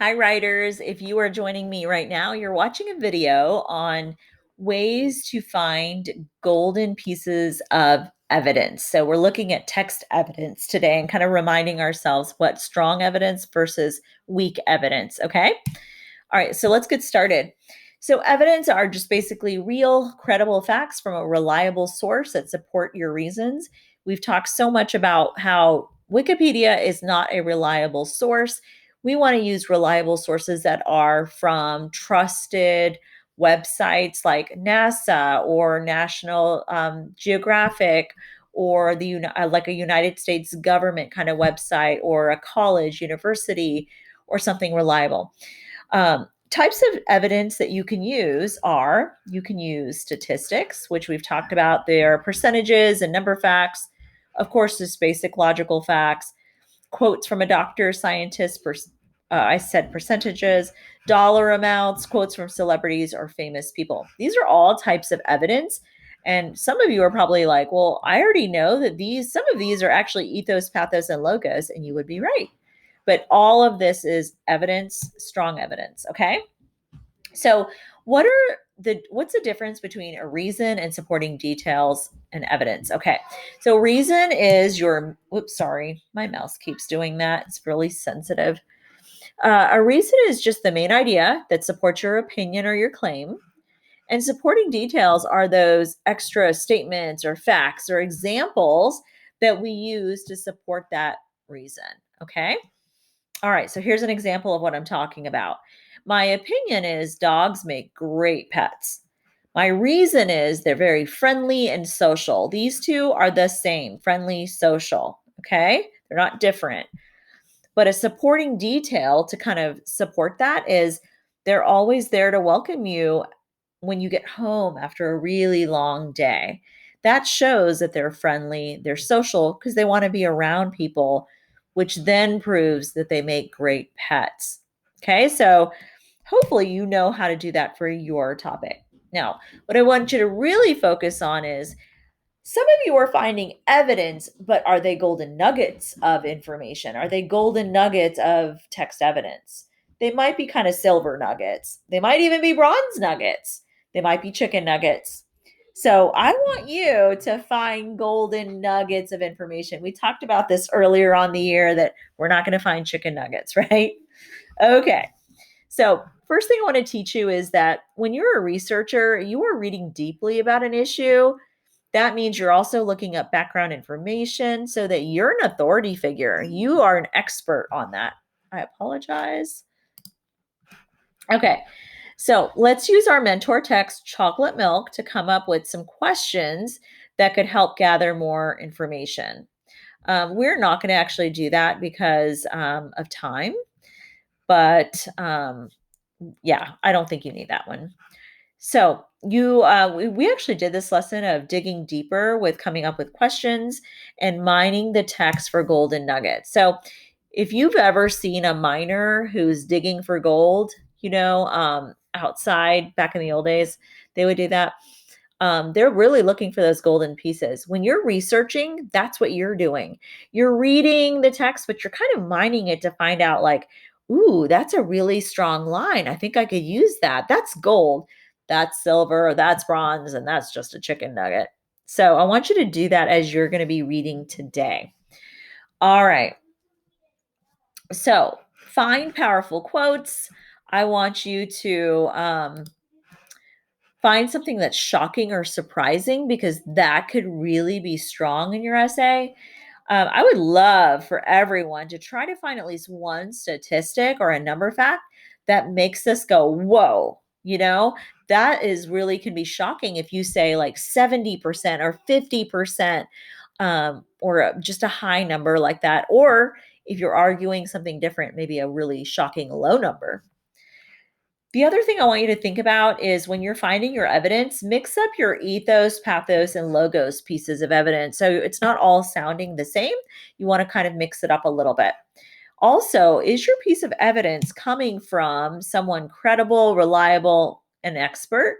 Hi, writers. If you are joining me right now, you're watching a video on ways to find golden pieces of evidence. So, we're looking at text evidence today and kind of reminding ourselves what strong evidence versus weak evidence. Okay. All right. So, let's get started. So, evidence are just basically real, credible facts from a reliable source that support your reasons. We've talked so much about how Wikipedia is not a reliable source. We want to use reliable sources that are from trusted websites like NASA or National Geographic or like a United States government kind of website or a college, university, or something reliable. Types of evidence that you can use are you can use statistics, which we've talked about. There are percentages and number facts. Of course, just basic logical facts, quotes from a doctor, scientist, I said percentages, dollar amounts, quotes from celebrities or famous people. These are all types of evidence. And some of you are probably like, well, I already know that some of these are actually ethos, pathos, and logos, and you would be right. But all of this is evidence, strong evidence. Okay. So, what's the difference between a reason and supporting details and evidence? Okay. So reason is whoops, sorry, my mouse keeps doing that. It's really sensitive. A reason is just the main idea that supports your opinion or your claim. And supporting details are those extra statements or facts or examples that we use to support that reason. Okay. All right, so here's an example of what I'm talking about. My opinion is dogs make great pets. My reason is they're very friendly and social. These two are the same, friendly, social. Okay, they're not different. But a supporting detail to kind of support that is they're always there to welcome you when you get home after a really long day. That shows that they're friendly, they're social because they want to be around people, which then proves that they make great pets. Okay, so hopefully you know how to do that for your topic. Now, what I want you to really focus on is some of you are finding evidence, but are they golden nuggets of information? Are they golden nuggets of text evidence? They might be kind of silver nuggets. They might even be bronze nuggets. They might be chicken nuggets. So I want you to find golden nuggets of information. We talked about this earlier on the year that we're not going to find chicken nuggets, right? Okay. So, first thing I want to teach you is that when you're a researcher, you are reading deeply about an issue. That means you're also looking up background information so that you're an authority figure. You are an expert on that. I apologize. Okay, so let's use our mentor text, Chocolate Milk, to come up with some questions that could help gather more information. We're not going to actually do that because of time, but yeah, I don't think you need that one. So we actually did this lesson of digging deeper with coming up with questions and mining the text for golden nuggets. So if you've ever seen a miner who's digging for gold, outside back in the old days, they would do that. They're really looking for those golden pieces. When you're researching, that's what you're doing. You're reading the text, but you're kind of mining it to find out, like, ooh, that's a really strong line. I think I could use that. That's gold, that's silver, or that's bronze, and that's just a chicken nugget. So I want you to do that as you're going to be reading today. All right. So find powerful quotes. I want you to find something that's shocking or surprising because that could really be strong in your essay. I would love for everyone to try to find at least one statistic or a number fact that makes us go, whoa, that is really can be shocking if you say like 70% or 50%, or just a high number like that. Or if you're arguing something different, maybe a really shocking low number. The other thing I want you to think about is when you're finding your evidence, mix up your ethos, pathos, and logos pieces of evidence. So it's not all sounding the same. You want to kind of mix it up a little bit. Also, is your piece of evidence coming from someone credible, reliable, and expert?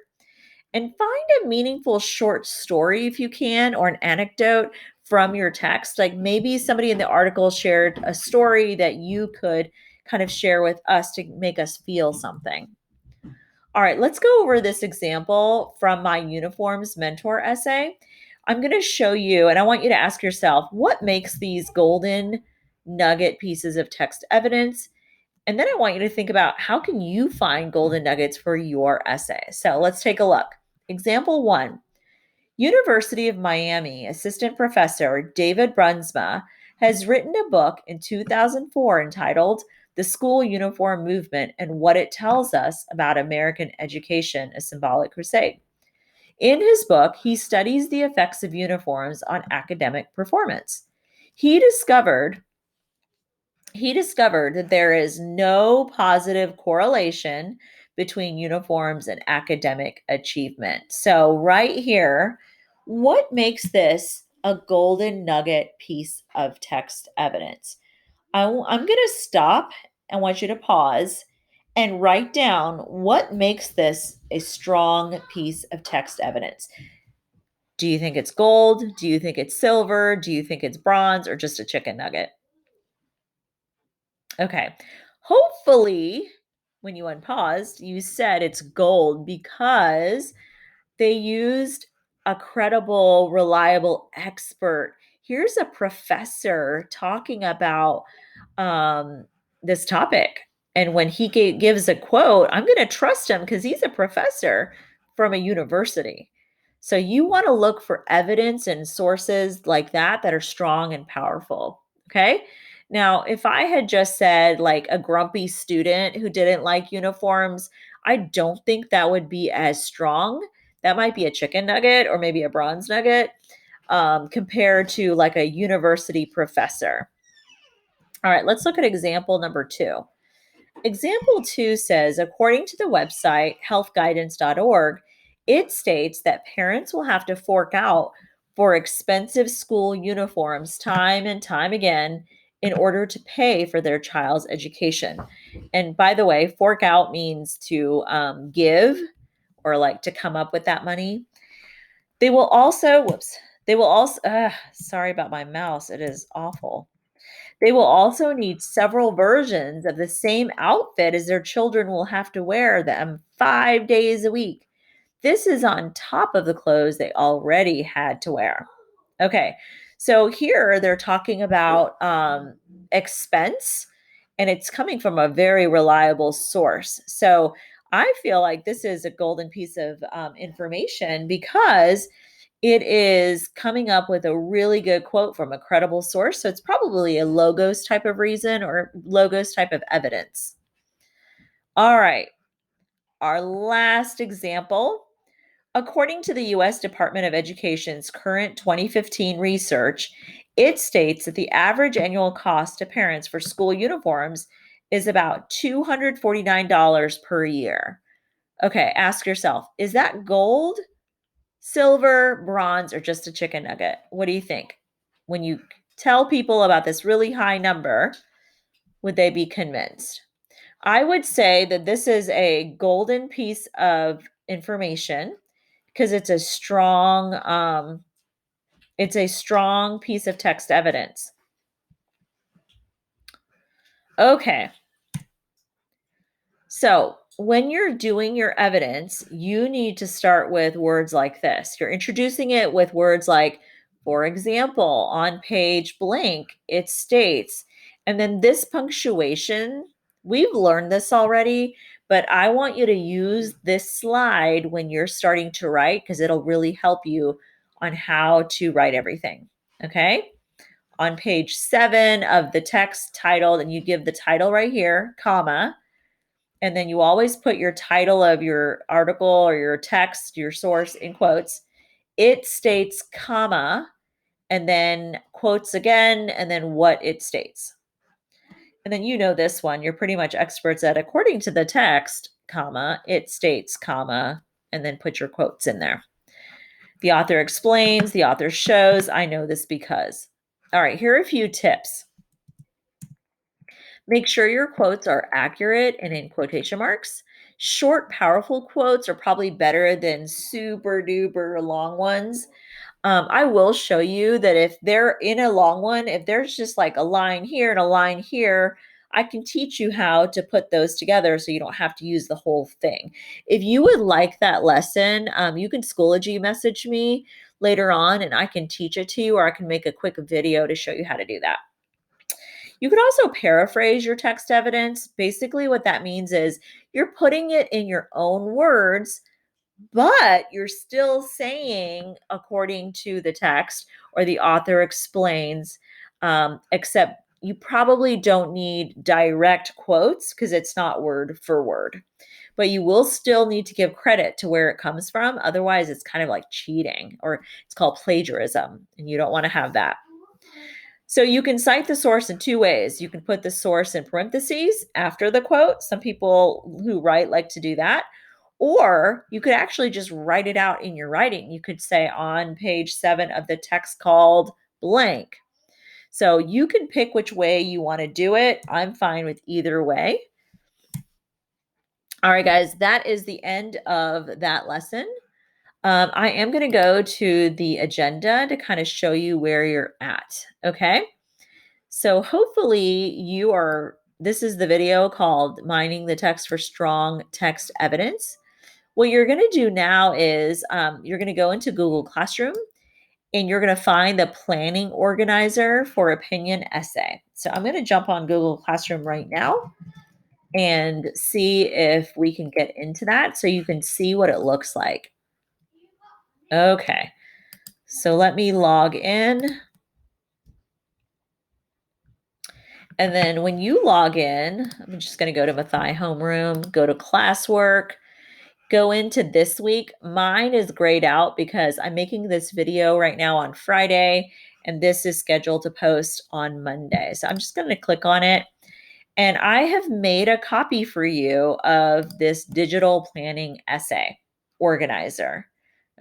And find a meaningful short story if you can, or an anecdote from your text. Like maybe somebody in the article shared a story that you could kind of share with us to make us feel something. All right, let's go over this example from my uniforms mentor essay. I'm going to show you, and I want you to ask yourself, what makes these golden nugget pieces of text evidence? And then I want you to think about how can you find golden nuggets for your essay? So let's take a look. Example 1. University of Miami assistant professor David Brunsma has written a book in 2004 entitled The School Uniform Movement and What It Tells Us About American Education, a Symbolic Crusade. In his book, he studies the effects of uniforms on academic performance. He discovered that there is no positive correlation between uniforms and academic achievement. So, right here, what makes this a golden nugget piece of text evidence? I'm going to stop. I want you to pause and write down what makes this a strong piece of text evidence. Do you think it's gold? Do you think it's silver? Do you think it's bronze or just a chicken nugget? Okay. Hopefully, when you unpaused, you said it's gold because they used a credible, reliable expert. Here's a professor talking about um, this topic. And when he gives a quote, I'm going to trust him because he's a professor from a university. So you want to look for evidence and sources like that are strong and powerful. Okay. Now, if I had just said like a grumpy student who didn't like uniforms, I don't think that would be as strong. That might be a chicken nugget or maybe a bronze nugget compared to like a university professor. All right, let's look at example number 2. Example 2 says, according to the website healthguidance.org, it states that parents will have to fork out for expensive school uniforms time and time again in order to pay for their child's education. And by the way, fork out means to give or like to come up with that money. They will also, sorry about my mouse. It is awful. They will also need several versions of the same outfit as their children will have to wear them 5 days a week. This is on top of the clothes they already had to wear. Okay, so here they're talking about expense, and it's coming from a very reliable source. So I feel like this is a golden piece of information because it is coming up with a really good quote from a credible source. So it's probably a logos type of reason or logos type of evidence. All right, our last example. According to the US Department of Education's current 2015 research, it states that the average annual cost to parents for school uniforms is about $249 per year. Okay, ask yourself, is that gold, silver, bronze, or just a chicken nugget? What do you think? When you tell people about this really high number, would they be convinced? I would say that this is a golden piece of information because it's a strong piece of text evidence. Okay. So, when you're doing your evidence, you need to start with words like this. You're introducing it with words like, for example, on page blank, it states, and then this punctuation, we've learned this already, but I want you to use this slide when you're starting to write because it'll really help you on how to write everything. Okay. On page 7 of the text titled, and you give the title right here, comma, and then you always put your title of your article or your text, your source in quotes. It states, comma, and then quotes again, and then what it states. And then you know this one, you're pretty much experts at according to the text, comma, it states, comma, and then put your quotes in there. The author explains, the author shows, I know this because. All right, here are a few tips. Make sure your quotes are accurate and in quotation marks. Short, powerful quotes are probably better than super duper long ones. I will show you that if they're in a long one, if there's just like a line here and a line here, I can teach you how to put those together so you don't have to use the whole thing. If you would like that lesson, you can Schoology message me later on and I can teach it to you, or I can make a quick video to show you how to do that. You can also paraphrase your text evidence. Basically, what that means is you're putting it in your own words, but you're still saying according to the text or the author explains, except you probably don't need direct quotes because it's not word for word. But you will still need to give credit to where it comes from. Otherwise, it's kind of like cheating, or it's called plagiarism, and you don't want to have that. So you can cite the source in two ways. You can put the source in parentheses after the quote. Some people who write like to do that. Or you could actually just write it out in your writing. You could say on page 7 of the text called blank. So you can pick which way you want to do it. I'm fine with either way. All right, guys, that is the end of that lesson. I am going to go to the agenda to kind of show you where you're at. Okay. So hopefully this is the video called Mining the Text for Strong Text Evidence. What you're going to do now is you're going to go into Google Classroom and you're going to find the planning organizer for opinion essay. So I'm going to jump on Google Classroom right now and see if we can get into that so you can see what it looks like. Okay, so let me log in. And then when you log in, I'm just going to go to Mathai Homeroom, go to classwork, go into this week. Mine is grayed out because I'm making this video right now on Friday, and this is scheduled to post on Monday. So I'm just going to click on it. And I have made a copy for you of this digital planning essay organizer.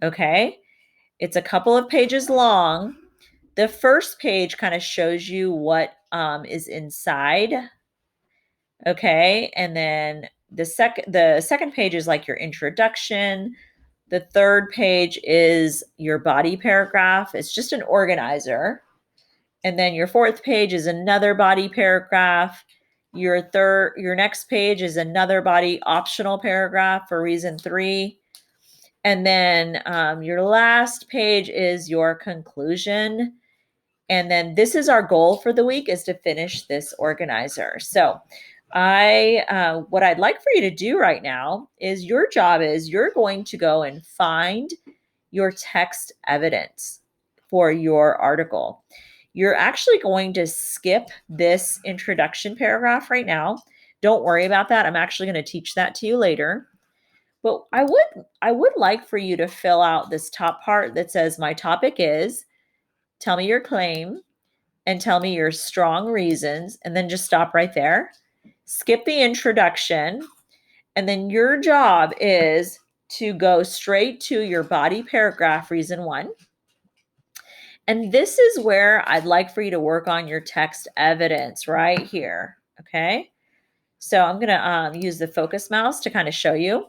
Okay. It's a couple of pages long. The first page kind of shows you what is inside. Okay. And then the second page is like your introduction. The third page is your body paragraph. It's just an organizer. And then your fourth page is another body paragraph. Your next page is another body optional paragraph for reason 3. And then your last page is your conclusion. And then this is our goal for the week, is to finish this organizer. So what I'd like for you to do right now is your job is you're going to go and find your text evidence for your article. You're actually going to skip this introduction paragraph right now. Don't worry about that. I'm actually going to teach that to you later. But I would like for you to fill out this top part that says my topic is, tell me your claim and tell me your strong reasons, and then just stop right there. Skip the introduction, and then your job is to go straight to your body paragraph, reason 1. And this is where I'd like for you to work on your text evidence right here. Okay. So I'm going to use the focus mouse to kind of show you.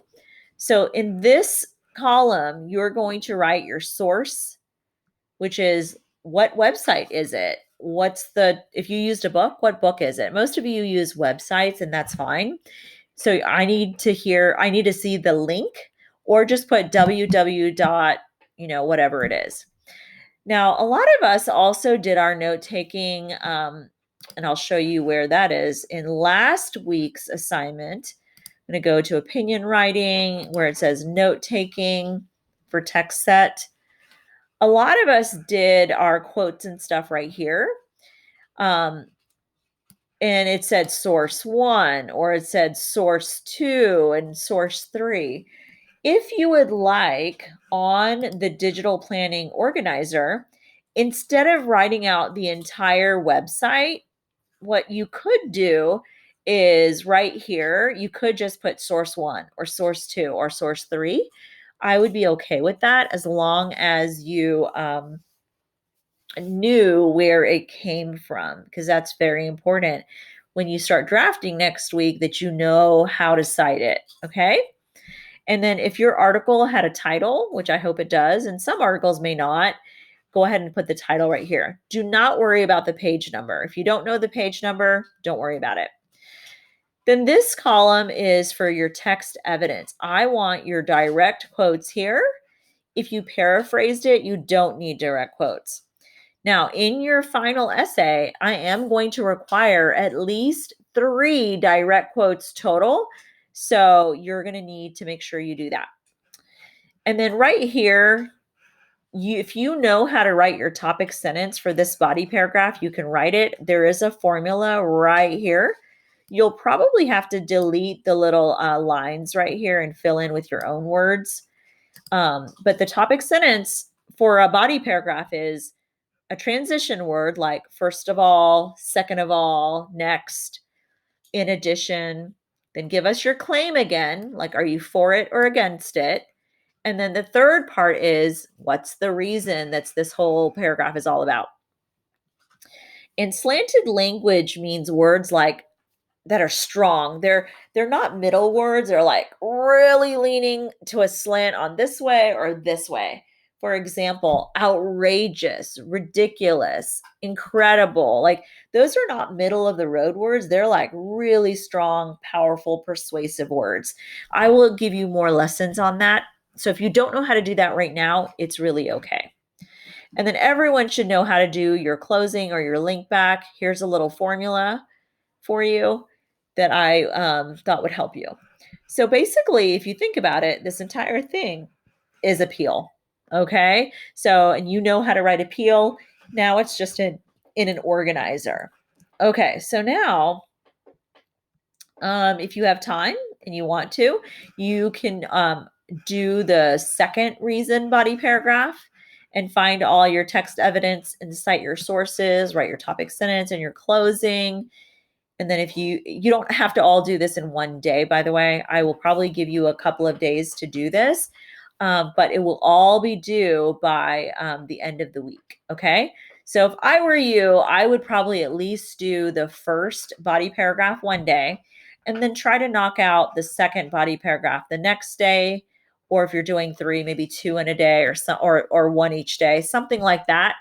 So in this column, you're going to write your source, which is what website is it? If you used a book, what book is it? Most of you use websites, and that's fine. So I need to see the link, or just put www. Whatever it is. Now, a lot of us also did our note taking, and I'll show you where that is in last week's assignment. I'm going to go to opinion writing where it says note taking for text set. A lot of us did our quotes and stuff right here. And it said source 1, or it said source 2 and source 3. If you would like, on the digital planning organizer, instead of writing out the entire website, what you could do is right here, you could just put source 1 or source 2 or source 3. I would be okay with that as long as you knew where it came from, because that's very important when you start drafting next week, that you know how to cite it. Okay. And then if your article had a title, which I hope it does, and some articles may not, go ahead and put the title right here. Do not worry about the page number. If you don't know the page number, don't worry about it. Then this column is for your text evidence. I want your direct quotes here. If you paraphrased it, you don't need direct quotes. Now, in your final essay, I am going to require at least 3 direct quotes total. So you're going to need to make sure you do that. And then right here, if you know how to write your topic sentence for this body paragraph, you can write it. There is a formula right here. You'll probably have to delete the little lines right here and fill in with your own words. But the topic sentence for a body paragraph is a transition word like first of all, second of all, next, in addition. Then give us your claim again, like are you for it or against it? And then the third part is what's the reason that's this whole paragraph is all about. And slanted language means words like that are strong. They're not middle words. They're like really leaning to a slant on this way or this way. For example, outrageous, ridiculous, incredible. Like those are not middle of the road words. They're like really strong, powerful, persuasive words. I will give you more lessons on that. So if you don't know how to do that right now, it's really okay. And then everyone should know how to do your closing or your link back. Here's a little formula for you that I thought would help you. So basically, if you think about it, this entire thing is appeal. Okay. So, and you know how to write appeal. Now it's just in an organizer. Okay. So now, if you have time and you want to, you can do the second reason body paragraph and find all your text evidence and cite your sources, write your topic sentence and your closing. And then if you don't have to all do this in one day, by the way, I will probably give you a couple of days to do this, but it will all be due by the end of the week. Okay. So if I were you, I would probably at least do the first body paragraph one day and then try to knock out the second body paragraph the next day. Or if you're doing 3, maybe 2 in a day or 1 each day, something like that.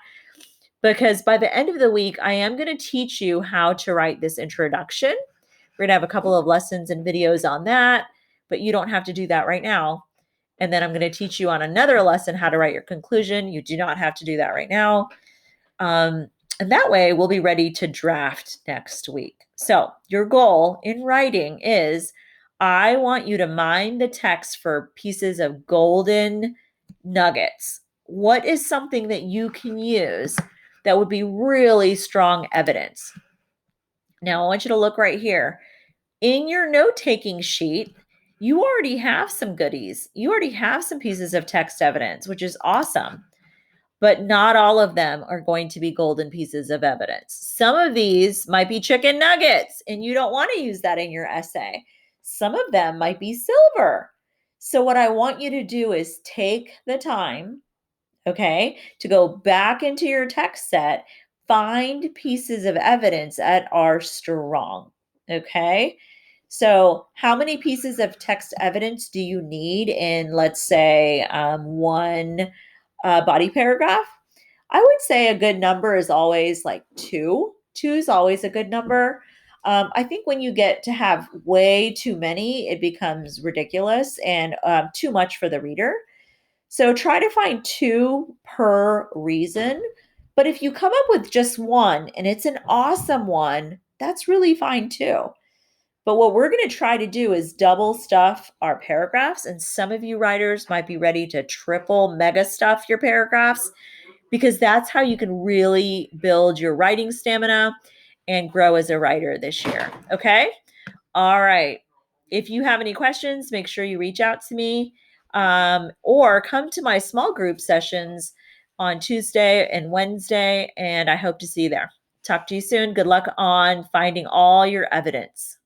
Because by the end of the week, I am going to teach you how to write this introduction. We're going to have a couple of lessons and videos on that, but you don't have to do that right now. And then I'm going to teach you on another lesson how to write your conclusion. You do not have to do that right now. And that way we'll be ready to draft next week. So your goal in writing is I want you to mine the text for pieces of golden nuggets. What is something that you can use that would be really strong evidence? Now I want you to look right here. In your note-taking sheet, you already have some goodies. You already have some pieces of text evidence, which is awesome. But not all of them are going to be golden pieces of evidence. Some of these might be chicken nuggets, and you don't want to use that in your essay. Some of them might be silver. So, what I want you to do is take the time, okay, to go back into your text set, find pieces of evidence that are strong, okay? So, how many pieces of text evidence do you need in, let's say, one body paragraph? I would say a good number is always like 2. 2 is always a good number. I think when you get to have way too many, it becomes ridiculous and too much for the reader. So try to find 2 per reason. But if you come up with just one and it's an awesome one, that's really fine too. But what we're going to try to do is double stuff our paragraphs. And some of you writers might be ready to triple mega stuff your paragraphs because that's how you can really build your writing stamina and grow as a writer this year. Okay. All right. If you have any questions, make sure you reach out to me or come to my small group sessions on Tuesday and Wednesday. And I hope to see you there. Talk to you soon. Good luck on finding all your evidence.